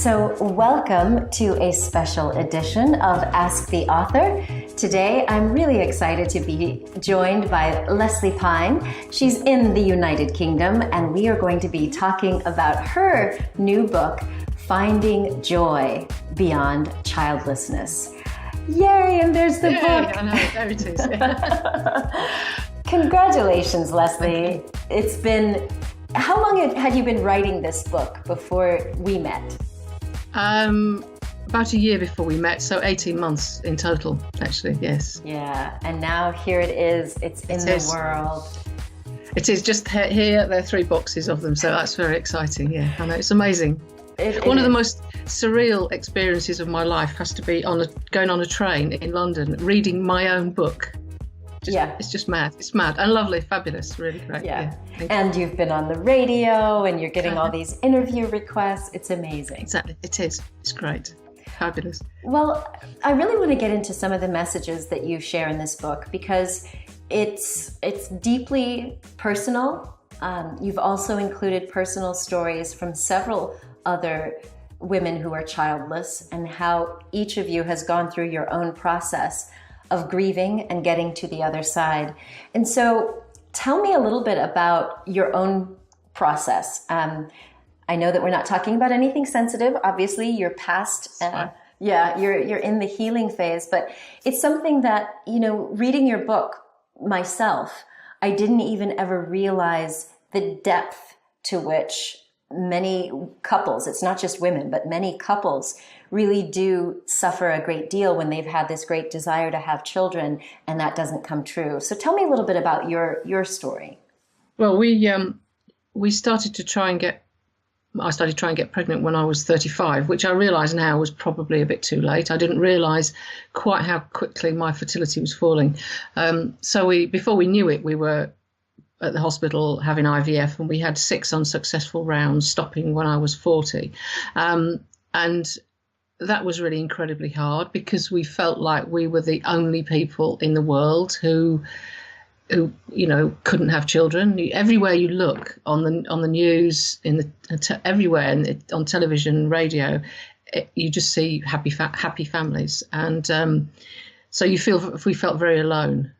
So welcome to a special edition of Ask the Author. Today I'm really excited to be joined by Lesley Pyne. She's in the United Kingdom and we are going to be talking about her new book, Finding Joy Beyond Childlessness. Yay, and there's the book. I know, there it is. Congratulations, Lesley. It's been, how long had you been writing this book before we met? About a year before we met, so 18 months in total, actually, yes. Yeah, and now here it is. It's in the world. It is just here. There are 3 boxes of them, so that's very exciting. Yeah, I know, it's amazing. One of the most surreal experiences of my life has to be going on a train in London, reading my own book. It's just mad. It's mad and lovely, fabulous, really great. Yeah. And you've been on the radio and you're getting all these interview requests. It's amazing. Exactly. It is. It's great. Fabulous. Well, I really want to get into some of the messages that you share in this book because it's deeply personal. You've also included personal stories from several other women who are childless and how each of you has gone through your own process of grieving and getting to the other side. And so tell me a little bit about your own process. I know that we're not talking about anything sensitive. Obviously, you're past, you're in the healing phase, but it's something that, reading your book myself, I didn't even ever realize the depth to which many couples, it's not just women, but many couples really do suffer a great deal when they've had this great desire to have children and that doesn't come true. So tell me a little bit about your story. Well, we started to try and get pregnant when I was 35, which I realise now was probably a bit too late. I didn't realise quite how quickly my fertility was falling. So before we knew it, we were at the hospital having IVF, and we had 6 unsuccessful rounds, stopping when I was 40. And that was really incredibly hard because we felt like we were the only people in the world who couldn't have children. Everywhere you look on the news, everywhere, on television, radio, you just see happy families, and so we felt very alone.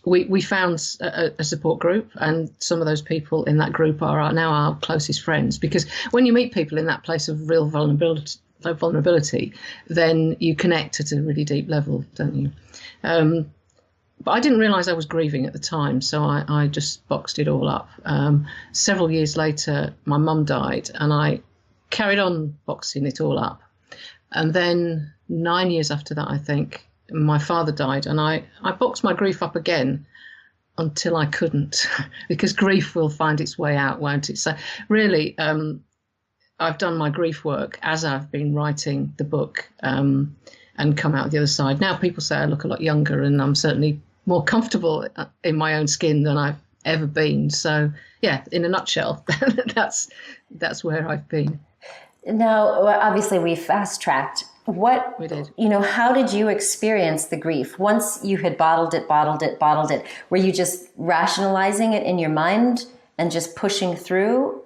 We found a support group, and some of those people in that group are now our closest friends, because when you meet people in that place of real vulnerability, then you connect at a really deep level, don't you? But I didn't realise I was grieving at the time, so I just boxed it all up. Several years later, my mum died, and I carried on boxing it all up. And then 9 years after that, I think, my father died, and I boxed my grief up again until I couldn't, because grief will find its way out, won't it? So really, I've done my grief work as I've been writing the book, and come out the other side. Now people say I look a lot younger, and I'm certainly more comfortable in my own skin than I've ever been. So yeah, in a nutshell, that's where I've been. Now, obviously we fast-tracked. We did. How did you experience the grief? Once you had bottled it, were you just rationalizing it in your mind and just pushing through?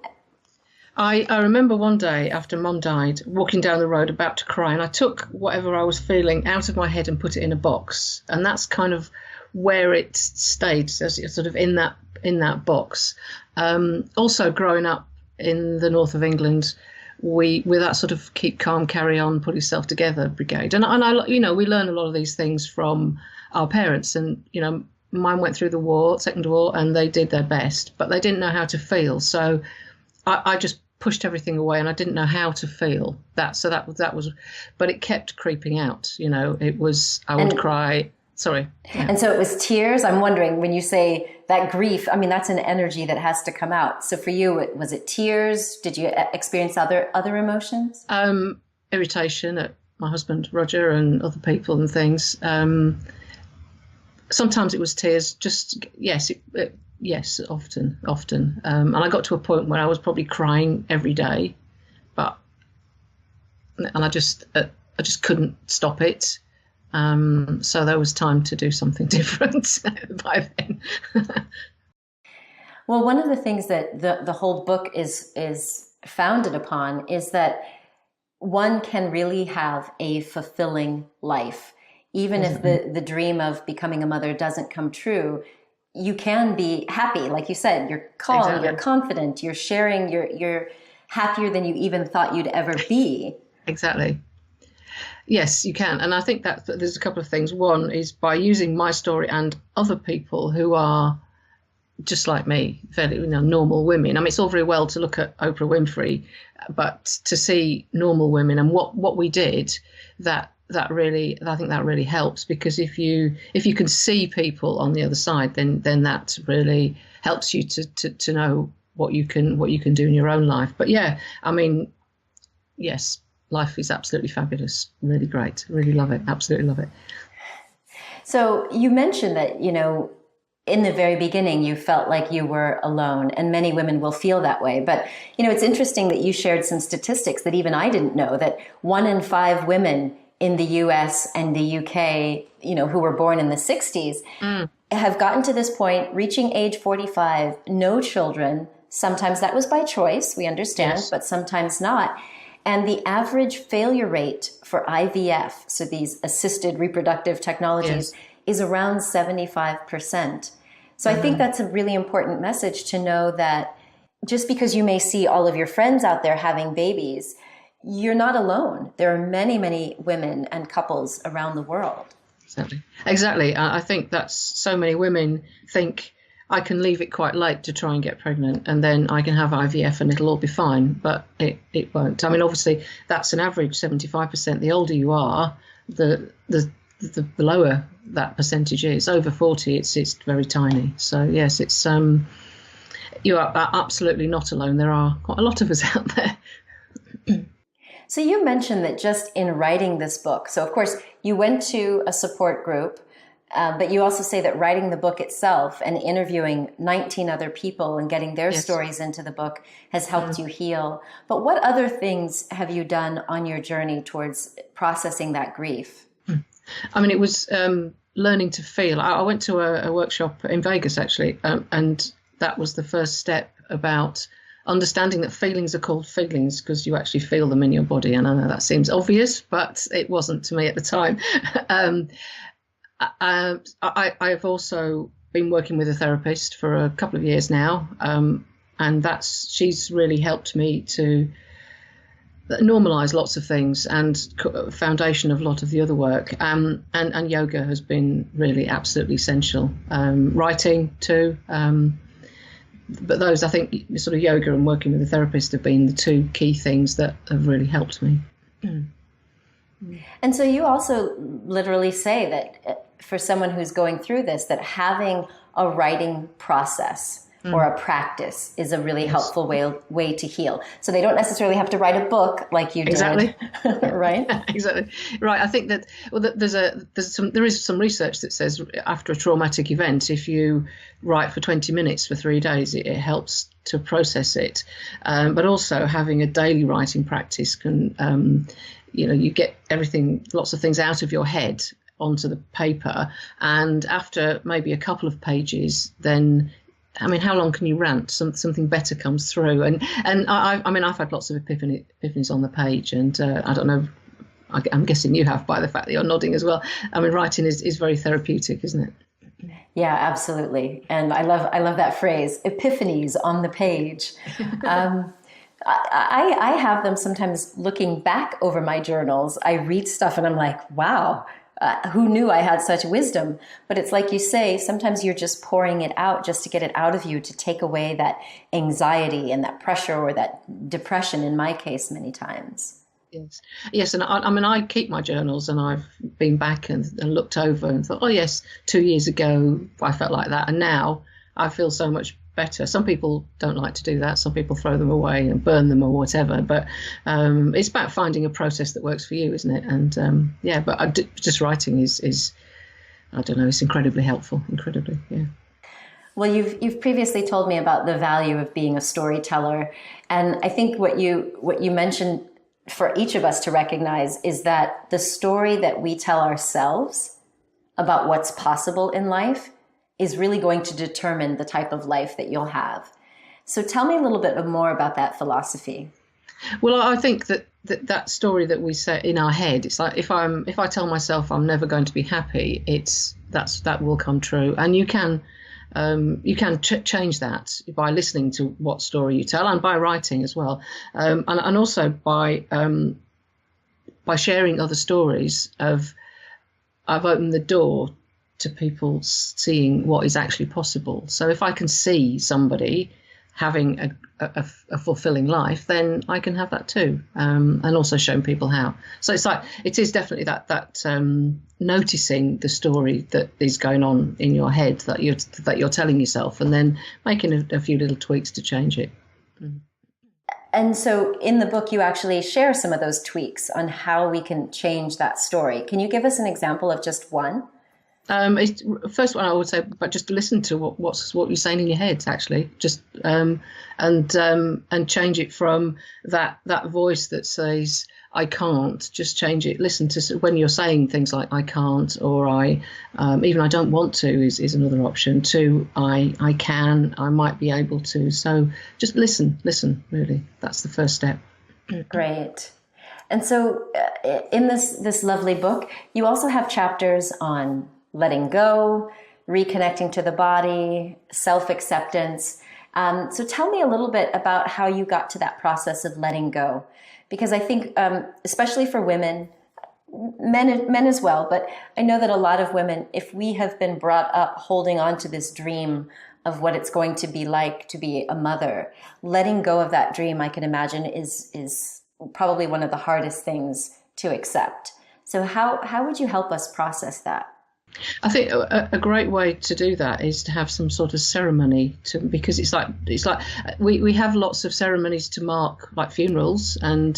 I remember one day after Mum died, walking down the road about to cry, and I took whatever I was feeling out of my head and put it in a box. And that's kind of where it stayed, sort of in that box. Also growing up in the north of England, with that sort of keep calm, carry on, pull yourself together brigade. And I, we learn a lot of these things from our parents. And, mine went through the war, Second War, and they did their best, but they didn't know how to feel. So I just pushed everything away, and I didn't know how to feel that. So that was, but it kept creeping out. I would cry. Sorry. Yeah. And so it was tears. I'm wondering, when you say that grief, I mean, that's an energy that has to come out. So for you, was it tears? Did you experience other emotions? Irritation at my husband, Roger, and other people and things. Sometimes it was tears. Just, yes, yes, often. And I got to a point where I was probably crying every day, and I just couldn't stop it. So there was time to do something different by then. Well, one of the things that the whole book is founded upon is that one can really have a fulfilling life. Even if the dream of becoming a mother doesn't come true, you can be happy. Like you said, you're calm, Exactly. you're confident, you're sharing, you're happier than you even thought you'd ever be. Exactly. Yes, you can. And I think that there's a couple of things. One is by using my story and other people who are just like me, fairly normal women. I mean, it's all very well to look at Oprah Winfrey, but to see normal women and what we did, I think that really helps, because if you can see people on the other side, then that really helps you to know what you can do in your own life. But yeah, I mean, yes, life is absolutely fabulous, really great, really love it, absolutely love it. So you mentioned that, in the very beginning, you felt like you were alone, and many women will feel that way. But, it's interesting that you shared some statistics that even I didn't know, that 1 in 5 women in the US and the UK, who were born in the 60s, have gotten to this point, reaching age 45, no children. Sometimes that was by choice, we understand, yes, but sometimes not. And the average failure rate for IVF, so these assisted reproductive technologies, yes, is around 75%. So I think that's a really important message to know, that just because you may see all of your friends out there having babies, you're not alone. There are many, many women and couples around the world. Exactly. I think that's so many women think, I can leave it quite late to try and get pregnant, and then I can have IVF and it'll all be fine. But it won't. I mean, obviously, that's an average 75%. The older you are, the lower that percentage is. Over 40, it's very tiny. So yes, it's you are absolutely not alone. There are quite a lot of us out there. So you mentioned that just in writing this book, so of course you went to a support group, but you also say that writing the book itself and interviewing 19 other people and getting their yes, stories into the book has helped you heal. But what other things have you done on your journey towards processing that grief? I mean, it was learning to feel. I went to a workshop in Vegas, actually, and that was the first step about understanding that feelings are called feelings because you actually feel them in your body. And I know that seems obvious, but it wasn't to me at the time. I've also been working with a therapist for a couple of years now, and she's really helped me to normalize lots of things and foundation of a lot of the other work. And yoga has been really absolutely essential. Writing too. But those, I think, sort of yoga and working with a therapist have been the two key things that have really helped me. And so you also literally say that for someone who's going through this, that having a writing process or a practice is a really helpful way to heal. So they don't necessarily have to write a book like you did. Exactly. Right? Exactly. Right. I think that there is some research that says after a traumatic event, if you write for 20 minutes for 3 days, it helps to process it. But also having a daily writing practice can, you get lots of things out of your head onto the paper. And after maybe a couple of pages, then I mean, how long can you rant? Something better comes through, and I've had lots of epiphanies on the page, and I don't know. I'm guessing you have by the fact that you're nodding as well. I mean, writing is very therapeutic, isn't it? Yeah, absolutely, and I love that phrase, epiphanies on the page. I have them sometimes looking back over my journals. I read stuff and I'm like, wow. Who knew I had such wisdom? But it's like you say, sometimes you're just pouring it out just to get it out of you, to take away that anxiety and that pressure or that depression, in my case, many times. Yes, and I keep my journals, and I've been back and looked over and thought, oh yes, 2 years ago I felt like that, and now I feel so much better. Some people don't like to do that. Some people throw them away and burn them or whatever. But it's about finding a process that works for you, isn't it? And but just writing is I don't know, it's incredibly helpful. Incredibly, yeah. Well, you've previously told me about the value of being a storyteller, and I think what you mentioned for each of us to recognize is that the story that we tell ourselves about what's possible in life is really going to determine the type of life that you'll have. So tell me a little bit more about that philosophy. Well, I think that story that we set in our head, it's like if I tell myself I'm never going to be happy, that will come true. And you can change that by listening to what story you tell, and by writing as well, and also by sharing other stories. I've opened the door to people seeing what is actually possible. So if I can see somebody having a fulfilling life, then I can have that too, and also showing people how. So it is definitely that noticing the story that is going on in your head that you're telling yourself, and then making a few little tweaks to change it. And so in the book, you actually share some of those tweaks on how we can change that story. Can you give us an example of just one? First one I would say, but just listen to what you're saying in your head, actually, just and change it from that voice that says I can't. Just change it. Listen to when you're saying things like I can't, or even I don't want to is another option. To I can, I might be able to. So just listen. Really, that's the first step. Great. And so in this lovely book, you also have chapters on letting go, reconnecting to the body, self-acceptance. So tell me a little bit about how you got to that process of letting go. Because I think, especially for women, men as well, but I know that a lot of women, if we have been brought up holding on to this dream of what it's going to be like to be a mother, letting go of that dream, I can imagine, is probably one of the hardest things to accept. So how would you help us process that? I think a great way to do that is to have some sort of ceremony, because it's like we have lots of ceremonies to mark, like funerals and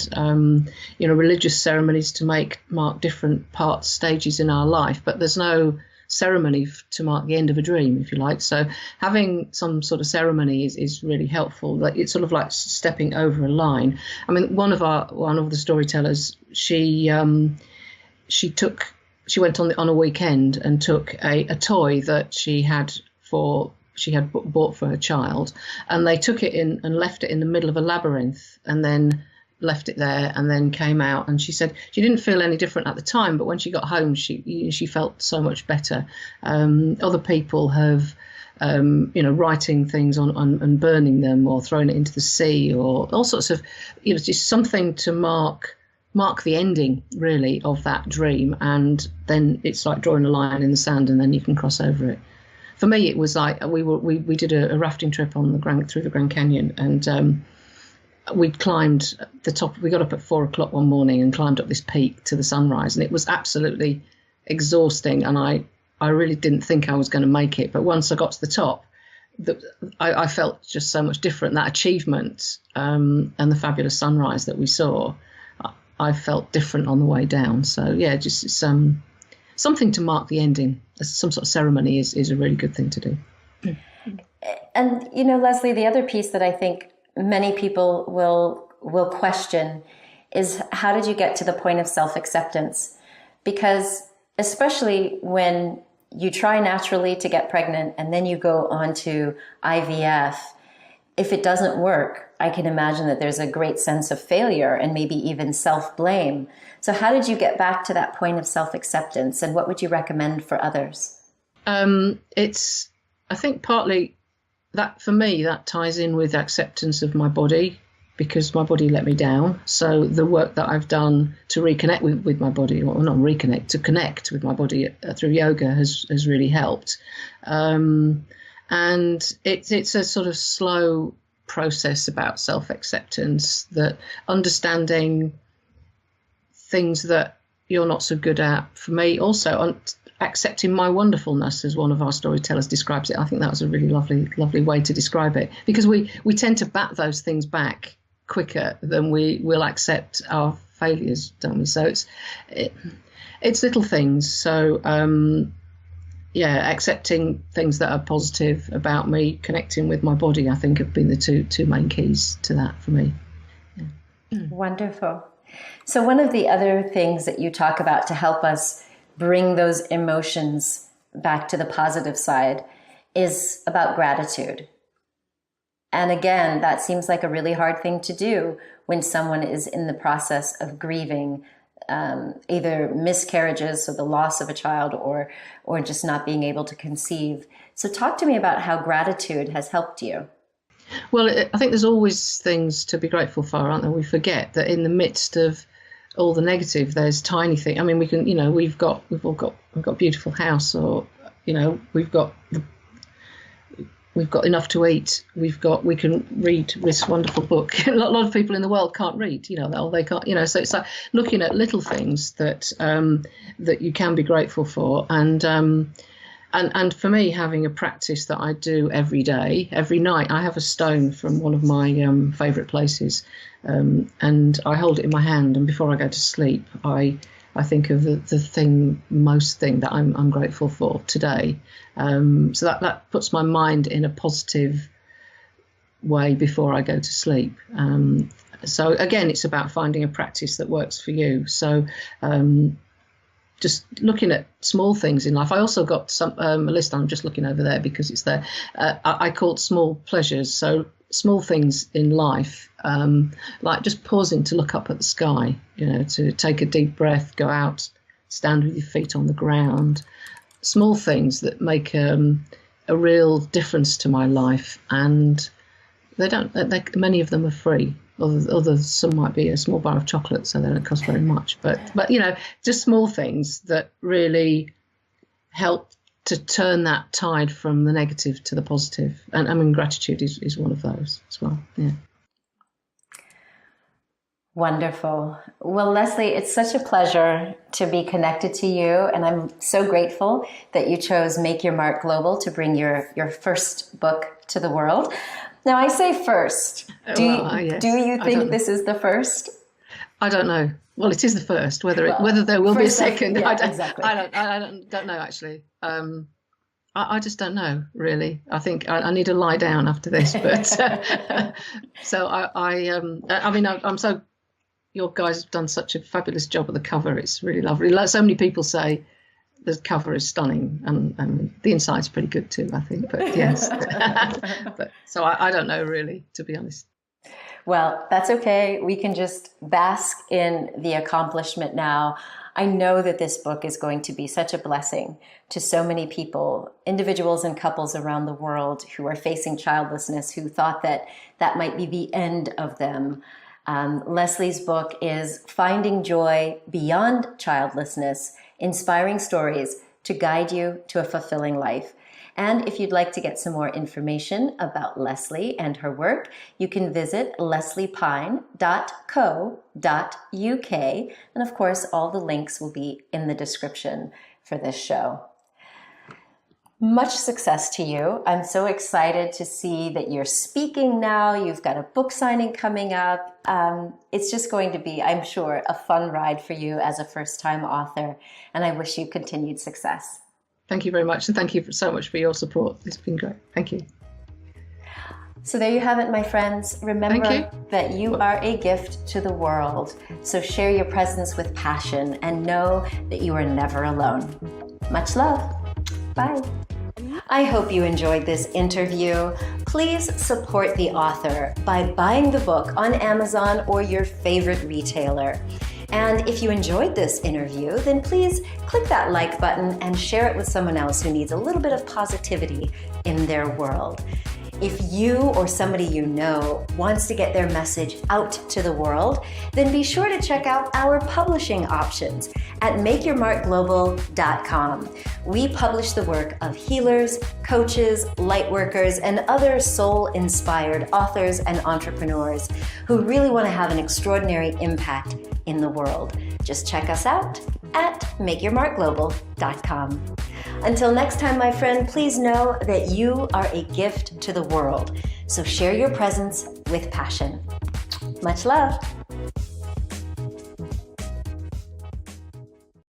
religious ceremonies to mark different stages in our life, but there's no ceremony to mark the end of a dream, if you like. So having some sort of ceremony is really helpful. Like it's sort of like stepping over a line. I mean, one of the storytellers, she went on a weekend and took a toy that she had bought for her child, and they took it in and left it in the middle of a labyrinth, and then left it there, and then came out. And she said she didn't feel any different at the time, but when she got home, she felt so much better. Other people have writing things on and burning them, or throwing it into the sea, or all sorts of, just something to mark the ending, really, of that dream. And then it's like drawing a line in the sand, and then you can cross over it. For me, it was like we did a rafting trip through the Grand Canyon, and we climbed the top. We got up at 4:00 one morning and climbed up this peak to the sunrise, and it was absolutely exhausting. And I really didn't think I was going to make it, but once I got to the top, I felt just so much different. That achievement and the fabulous sunrise that we saw, I felt different on the way down. So yeah, just something to mark the ending. Some sort of ceremony is a really good thing to do. And Lesley, the other piece that I think many people will question is, how did you get to the point of self-acceptance? Because especially when you try naturally to get pregnant and then you go on to IVF, if it doesn't work, I can imagine that there's a great sense of failure and maybe even self-blame. So how did you get back to that point of self-acceptance, and what would you recommend for others? I think partly that, for me, that ties in with acceptance of my body, because my body let me down. So the work that I've done to reconnect with my body, or not reconnect, to connect with my body through yoga has really helped. And it's a sort of slow process about self-acceptance, that understanding things that you're not so good at. For me, also accepting my wonderfulness, as one of our storytellers describes it. I think that was a really lovely way to describe it, because we tend to bat those things back quicker than we will accept our failures, don't we? So it's little things. So accepting things that are positive about me, connecting with my body, I think have been the two main keys to that for me. Yeah. Wonderful. So one of the other things that you talk about to help us bring those emotions back to the positive side is about gratitude. And again, that seems like a really hard thing to do when someone is in the process of grieving either miscarriages, so the loss of a child, or just not being able to conceive. So talk to me about how gratitude has helped you. Well, I think there's always things to be grateful for, aren't there? We forget that in the midst of all the negative, there's tiny things. I mean, we can, we've got a beautiful house, or, we've got enough to eat. We can read this wonderful book. A lot of people in the world can't read, they can't, so it's like looking at little things that that you can be grateful for. And for me, having a practice that I do every day, every night, I have a stone from one of my favourite places, and I hold it in my hand. And before I go to sleep, I think of the most thing that I'm grateful for today. So that puts my mind in a positive way before I go to sleep. So again, it's about finding a practice that works for you. So just looking at small things in life. I also got a list. I'm just looking over there because it's there. I call it small pleasures. So small things in life, like just pausing to look up at the sky, to take a deep breath, go out, stand with your feet on the ground. Small things that make a real difference to my life, and many of them are free. Others, some might be a small bar of chocolate, so they don't cost very much. But just small things that really help to turn that tide from the negative to the positive. And I mean, gratitude is one of those as well. Yeah. Wonderful. Well, Lesley, it's such a pleasure to be connected to you, and I'm so grateful that you chose Make Your Mark Global to bring your first book to the world. Now, I say first. Do you think this is the first? I don't know. Well, it is the first. Whether there will be a second, yeah, I don't. Exactly. I don't know actually. I just don't know really. I think I need to lie down after this. But so I mean, I'm so. Your guys have done such a fabulous job of the cover. It's really lovely. Like so many people say, the cover is stunning, and the inside's pretty good too, I think. But yes, but so I don't know really, to be honest. Well, that's okay. We can just bask in the accomplishment now. I know that this book is going to be such a blessing to so many people, individuals and couples around the world who are facing childlessness, who thought that might be the end of them. Lesley's book is Finding Joy Beyond Childlessness, Inspiring Stories to Guide You to a Fulfilling Life. And if you'd like to get some more information about Lesley and her work, you can visit lesleypyne.co.uk. And of course, all the links will be in the description for this show. Much success to you. I'm so excited to see that you're speaking now. You've got a book signing coming up. It's just going to be, I'm sure, a fun ride for you as a first-time author. And I wish you continued success. Thank you very much. And thank you so much for your support. It's been great. Thank you. So there you have it, my friends. Remember that you are a gift to the world. So share your presence with passion and know that you are never alone. Much love. Bye. I hope you enjoyed this interview. Please support the author by buying the book on Amazon or your favorite retailer. And if you enjoyed this interview, then please click that like button and share it with someone else who needs a little bit of positivity in their world. If you or somebody you know wants to get their message out to the world, then be sure to check out our publishing options at makeyourmarkglobal.com. We publish the work of healers, coaches, lightworkers, and other soul-inspired authors and entrepreneurs who really want to have an extraordinary impact in the world. Just check us out at makeyourmarkglobal.com. Until next time, my friend, please know that you are a gift to the world. So share your presence with passion. Much love.